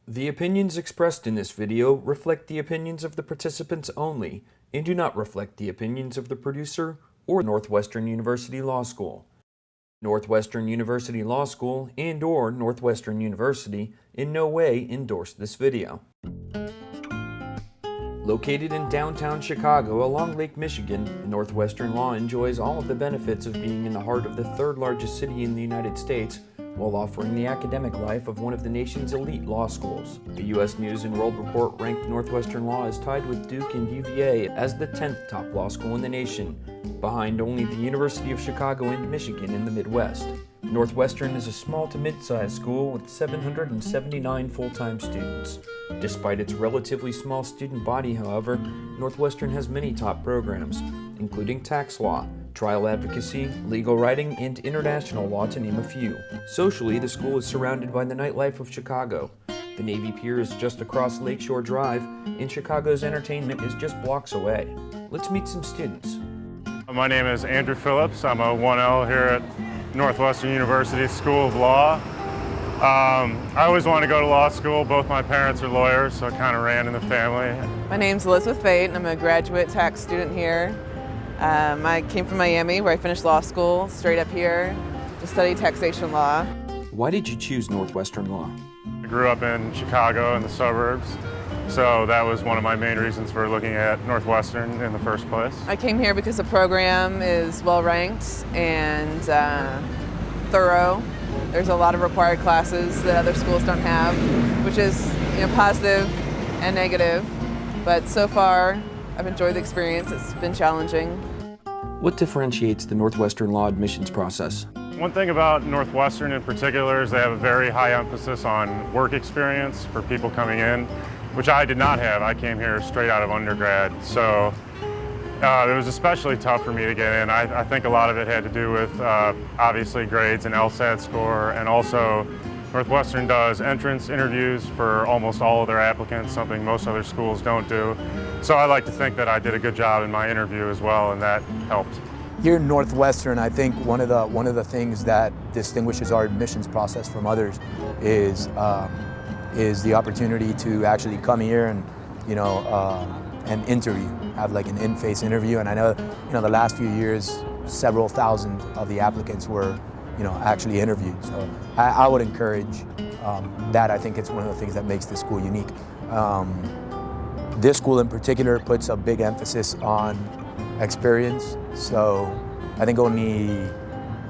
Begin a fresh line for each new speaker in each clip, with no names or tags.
The opinions expressed in this video reflect the opinions of the participants only and do not reflect the opinions of the producer or Northwestern University Law School. Northwestern University Law School and/or Northwestern University in no way endorse this video. Located in downtown Chicago along Lake Michigan, Northwestern Law enjoys all of the benefits of being in the heart of the third largest city in the United States, while offering the academic life of one of the nation's elite law schools. The U.S. News & World Report ranked Northwestern Law as tied with Duke and UVA as the 10th top law school in the nation, behind only the University of Chicago and Michigan in the Midwest. Northwestern is a small to mid-sized school with 779 full-time students. Despite its relatively small student body, however, Northwestern has many top programs, including tax law, trial advocacy, legal writing, and international law, to name a few. Socially, the school is surrounded by the nightlife of Chicago. The Navy Pier is just across Lakeshore Drive, and Chicago's entertainment is just blocks away. Let's meet some students.
My name is Andrew Phillips. I'm a 1L here at Northwestern University School of Law. I always wanted to go to law school. Both my parents are lawyers, so it kind of ran in the family.
My name's Elizabeth Fate, and I'm a graduate tax student here. I came from Miami, where I finished law school, straight up here to study taxation law.
Why did you choose Northwestern Law?
I grew up in Chicago in the suburbs, so that was one of my main reasons for looking at Northwestern in the first place.
I came here because the program is well ranked and thorough. There's a lot of required classes that other schools don't have, which is positive and negative. But so far, I've enjoyed the experience. It's been challenging.
What differentiates the Northwestern Law admissions process?
One thing about Northwestern in particular is they have a very high emphasis on work experience for people coming in, which I did not have. I came here straight out of undergrad, so it was especially tough for me to get in. I think a lot of it had to do with obviously grades and LSAT score, and also Northwestern does entrance interviews for almost all of their applicants, something most other schools don't do. So I like to think that I did a good job in my interview as well, and that helped.
Here in Northwestern, I think one of the things that distinguishes our admissions process from others is the opportunity to actually come here and interview, have like an in-face interview. And I know, the last few years, several thousand of the applicants were, actually interviewed. So I would encourage that. I think it's one of the things that makes this school unique. This school in particular puts a big emphasis on experience. So I think only,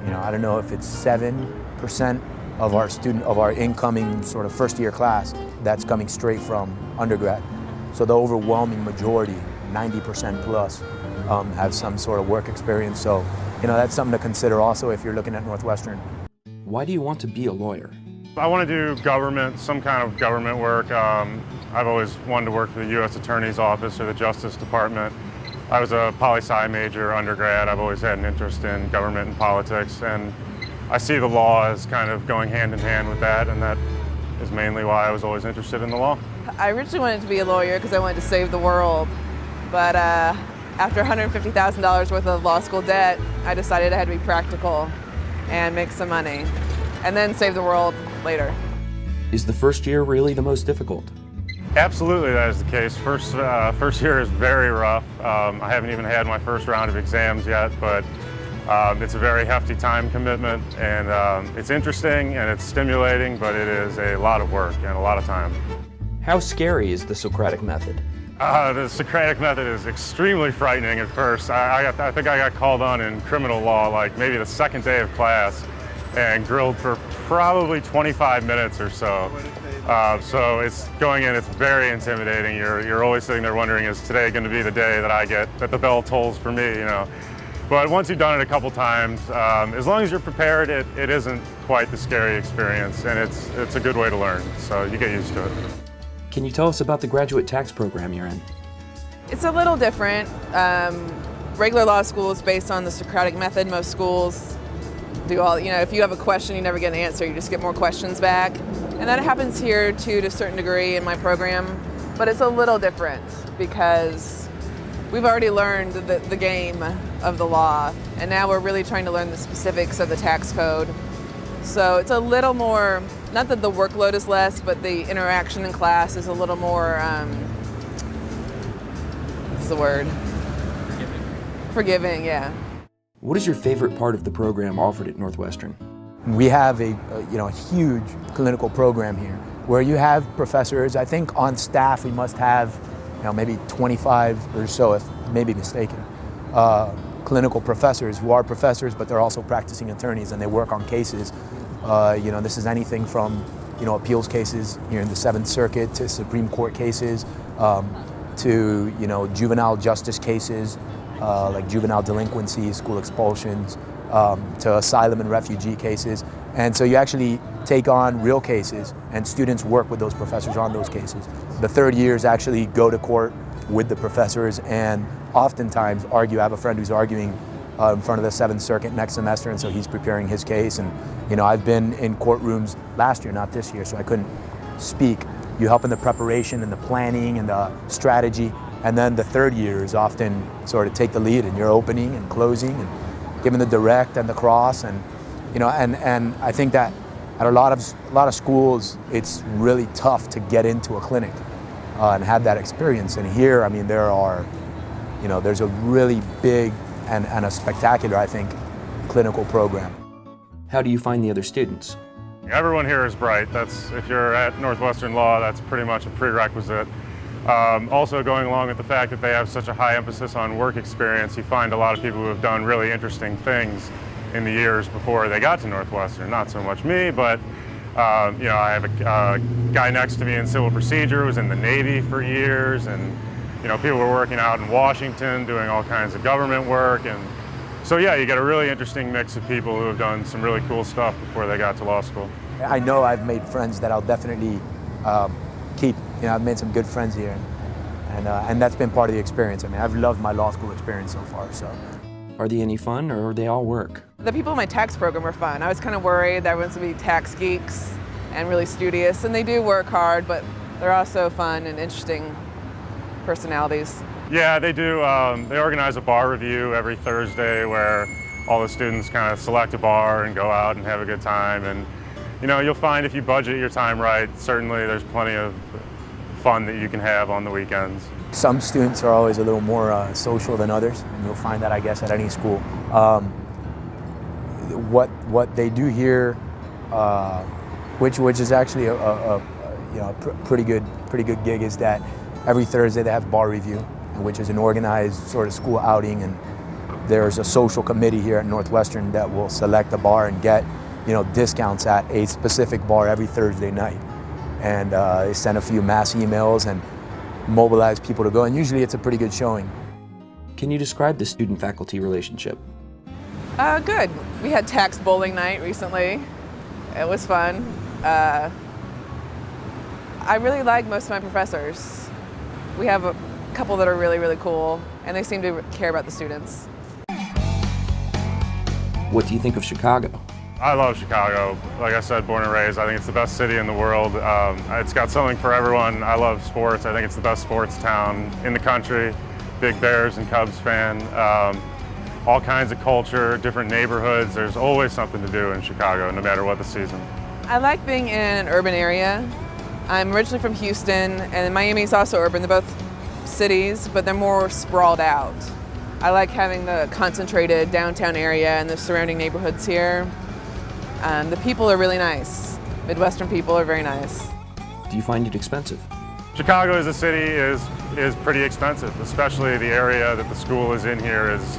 I don't know if it's 7% of our incoming sort of first year class that's coming straight from undergrad. So the overwhelming majority, 90% plus, have some sort of work experience. So, that's something to consider also if you're looking at Northwestern.
Why do you want to be a lawyer?
I want to do government, some kind of government work. I've always wanted to work for the U.S. Attorney's Office or the Justice Department. I was a poli-sci major undergrad. I've always had an interest in government and politics, and I see the law as kind of going hand in hand with that, and that is mainly why I was always interested in the law.
I originally wanted to be a lawyer because I wanted to save the world, but after $150,000 worth of law school debt, I decided I had to be practical and make some money, and then save the world later.
Is the first year really the most difficult?
Absolutely, that is the case. First year is very rough. I haven't even had my first round of exams yet, but it's a very hefty time commitment, and it's interesting and it's stimulating, but it is a lot of work and a lot of time.
How scary is the Socratic method?
The Socratic method is extremely frightening at first. I think I got called on in criminal law like maybe the second day of class and grilled for probably 25 minutes or so. So it's going in, it's very intimidating. You're always sitting there wondering, is today going to be the day that the bell tolls for me, But once you've done it a couple times, as long as you're prepared, it isn't quite the scary experience, and it's a good way to learn, so you get used to it.
Can you tell us about the graduate tax program you're in?
It's a little different. Regular law school is based on the Socratic method. Most schools do all, if you have a question, you never get an answer, you just get more questions back. And that happens here too, to a certain degree in my program, but it's a little different because we've already learned the game of the law, and now we're really trying to learn the specifics of the tax code. So it's a little more, not that the workload is less, but the interaction in class is a little more, what's the word? Forgiving, yeah.
What is your favorite part of the program offered at Northwestern?
We have a huge clinical program here where you have professors. I think on staff we must have maybe 25 or so, if maybe mistaken, clinical professors who are professors, but they're also practicing attorneys and they work on cases. This is anything from appeals cases here in the Seventh Circuit to Supreme Court cases, to juvenile justice cases, like juvenile delinquency, school expulsions, to asylum and refugee cases. And so you actually take on real cases and students work with those professors on those cases. The third years actually go to court with the professors and oftentimes argue. I have a friend who's arguing in front of the Seventh Circuit next semester, and so he's preparing his case. And I've been in courtrooms last year, not this year, so I couldn't speak. You help in the preparation and the planning and the strategy, and then the third year is often sort of take the lead, and you're opening and closing and giving the direct and the cross, and and I think that at a lot of schools it's really tough to get into a clinic and have that experience. And here, I mean, there's a really big and a spectacular, I think, clinical program.
How do you find the other students?
Everyone here is bright. If you're at Northwestern Law, that's pretty much a prerequisite. Also, going along with the fact that they have such a high emphasis on work experience, you find a lot of people who have done really interesting things in the years before they got to Northwestern. Not so much me, but I have a guy next to me in civil procedure who was in the Navy for years, and people were working out in Washington doing all kinds of government work. And so yeah, you get a really interesting mix of people who have done some really cool stuff before they got to law school.
I know I've made friends that I'll definitely keep. I've made some good friends here, and that's been part of the experience. I mean, I've loved my law school experience so far. So,
Are they any fun, or are they all work?
The people in my tax program are fun. I was kind of worried that everyone's going to be tax geeks and really studious, and they do work hard, but they're also fun and interesting personalities.
Yeah, they do. They organize a bar review every Thursday where all the students kind of select a bar and go out and have a good time. And you'll find if you budget your time right, certainly there's plenty of fun that you can have on the weekends.
Some students are always a little more social than others, and you'll find that, I guess, at any school. What they do here, which is actually a pretty good gig, is that every Thursday they have bar review, which is an organized sort of school outing, and there's a social committee here at Northwestern that will select a bar and get discounts at a specific bar every Thursday night. And they send a few mass emails and mobilize people to go, and usually it's a pretty good showing.
Can you describe the student-faculty relationship?
Good. We had tax bowling night recently. It was fun. I really like most of my professors. We have a couple that are really, really cool, and they seem to care about the students.
What do you think of Chicago?
I love Chicago. Like I said, born and raised. I think it's the best city in the world. It's got something for everyone. I love sports. I think it's the best sports town in the country. Big Bears and Cubs fan. All kinds of culture, different neighborhoods. There's always something to do in Chicago, no matter what the season.
I like being in an urban area. I'm originally from Houston, and Miami's also urban. They're both cities, but they're more sprawled out. I like having the concentrated downtown area and the surrounding neighborhoods here. The people are really nice. Midwestern people are very nice.
Do you find it expensive?
Chicago as a city is pretty expensive, especially the area that the school is in here is,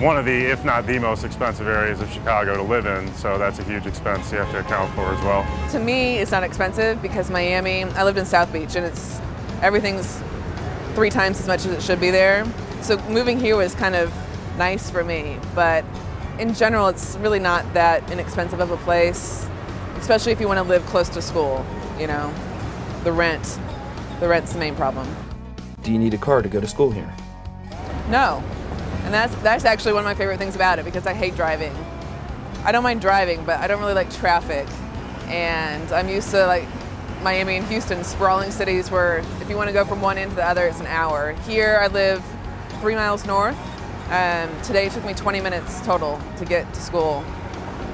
one of the, if not the most expensive areas of Chicago to live in. So that's a huge expense you have to account for as well.
To me, it's not expensive because Miami, I lived in South Beach, and everything's 3 times as much as it should be there. So moving here was kind of nice for me, but in general, it's really not that inexpensive of a place, especially if you want to live close to school. The rent's the main problem.
Do you need a car to go to school here?
No, and that's actually one of my favorite things about it, because I hate driving. I don't mind driving, but I don't really like traffic, and I'm used to like Miami and Houston, sprawling cities where if you want to go from one end to the other, it's an hour. Here, I live 3 miles north. Today it took me 20 minutes total to get to school,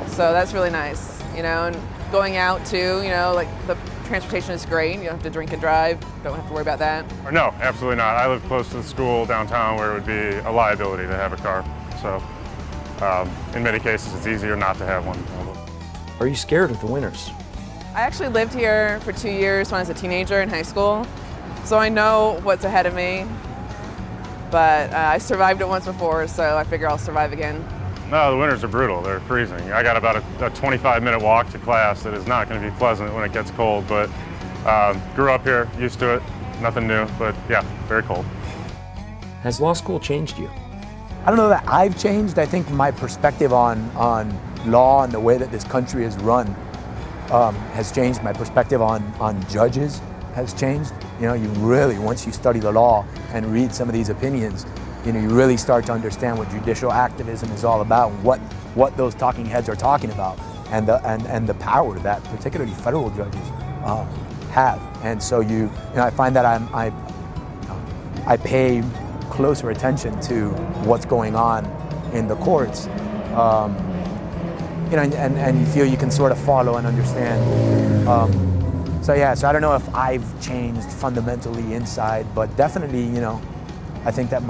so that's really nice, and going out too, like the transportation is great. You don't have to drink and drive. Don't have to worry about that.
No, absolutely not. I live close to the school downtown where it would be a liability to have a car. So in many cases, it's easier not to have one.
Are you scared of the winters?
I actually lived here for 2 years when I was a teenager in high school, so I know what's ahead of me. But I survived it once before, so I figure I'll survive again.
No, the winters are brutal. They're freezing. I got about a 25-minute walk to class that is not going to be pleasant when it gets cold, but grew up here, used to it, nothing new, but yeah, very cold.
Has law school changed you?
I don't know that I've changed. I think my perspective on law and the way that this country is run has changed. My perspective on judges has changed. You really, once you study the law and read some of these opinions, you really start to understand what judicial activism is all about, and what those talking heads are talking about, and the power that particularly federal judges have. And so I find that I pay closer attention to what's going on in the courts. And you feel you can sort of follow and understand. So I don't know if I've changed fundamentally inside, but definitely, I think that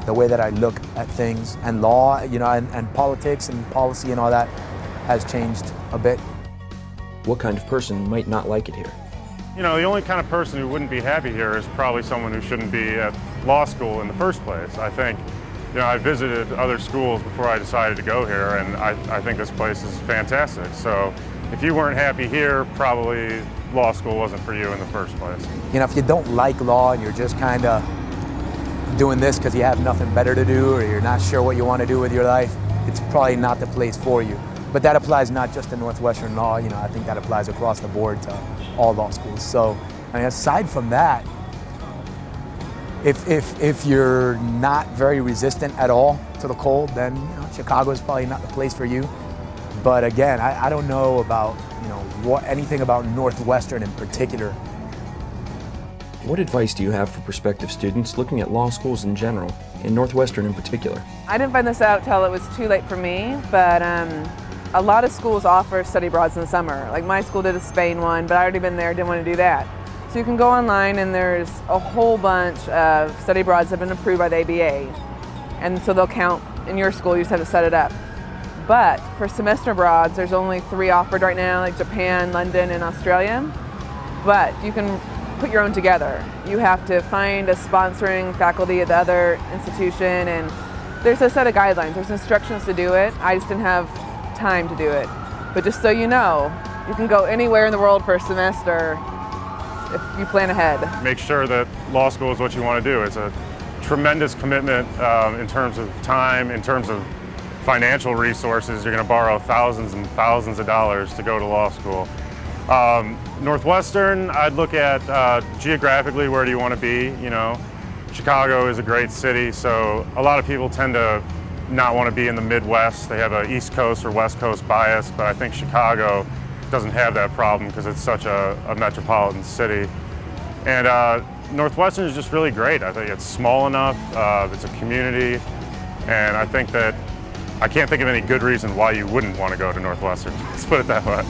the way that I look at things and law, and politics and policy and all that has changed a bit.
What kind of person might not like it here?
The only kind of person who wouldn't be happy here is probably someone who shouldn't be at law school in the first place. I think, I visited other schools before I decided to go here, and I think this place is fantastic. So if you weren't happy here, probably law school wasn't for you in the first place.
If you don't like law and you're just kind of doing this because you have nothing better to do, or you're not sure what you want to do with your life, it's probably not the place for you. But that applies not just to Northwestern law, I think that applies across the board to all law schools. So, aside from that, if you're not very resistant at all to the cold, then Chicago is probably not the place for you. But again, I don't know about anything about Northwestern in particular.
What advice do you have for prospective students looking at law schools in general, and Northwestern in particular?
I didn't find this out till it was too late for me, but a lot of schools offer study abroads in the summer. Like my school did a Spain one, but I already been there, didn't want to do that. So you can go online and there's a whole bunch of study abroads that have been approved by the ABA. And so they'll count in your school, you just have to set it up. But for semester abroads, there's only 3 offered right now, like Japan, London, and Australia. But you can put your own together. You have to find a sponsoring faculty at the other institution, and there's a set of guidelines. There's instructions to do it. I just didn't have time to do it. But just so you know, you can go anywhere in the world for a semester if you plan ahead.
Make sure that law school is what you want to do. It's a tremendous commitment in terms of time, in terms of financial resources. You're going to borrow thousands and thousands of dollars to go to law school. Northwestern, I'd look at geographically, where do you want to be? Chicago is a great city, so a lot of people tend to not want to be in the Midwest. They have an East Coast or West Coast bias, but I think Chicago doesn't have that problem because it's such a metropolitan city. And Northwestern is just really great. I think it's small enough, it's a community, and I think that I can't think of any good reason why you wouldn't want to go to Northwestern. Let's put it that way.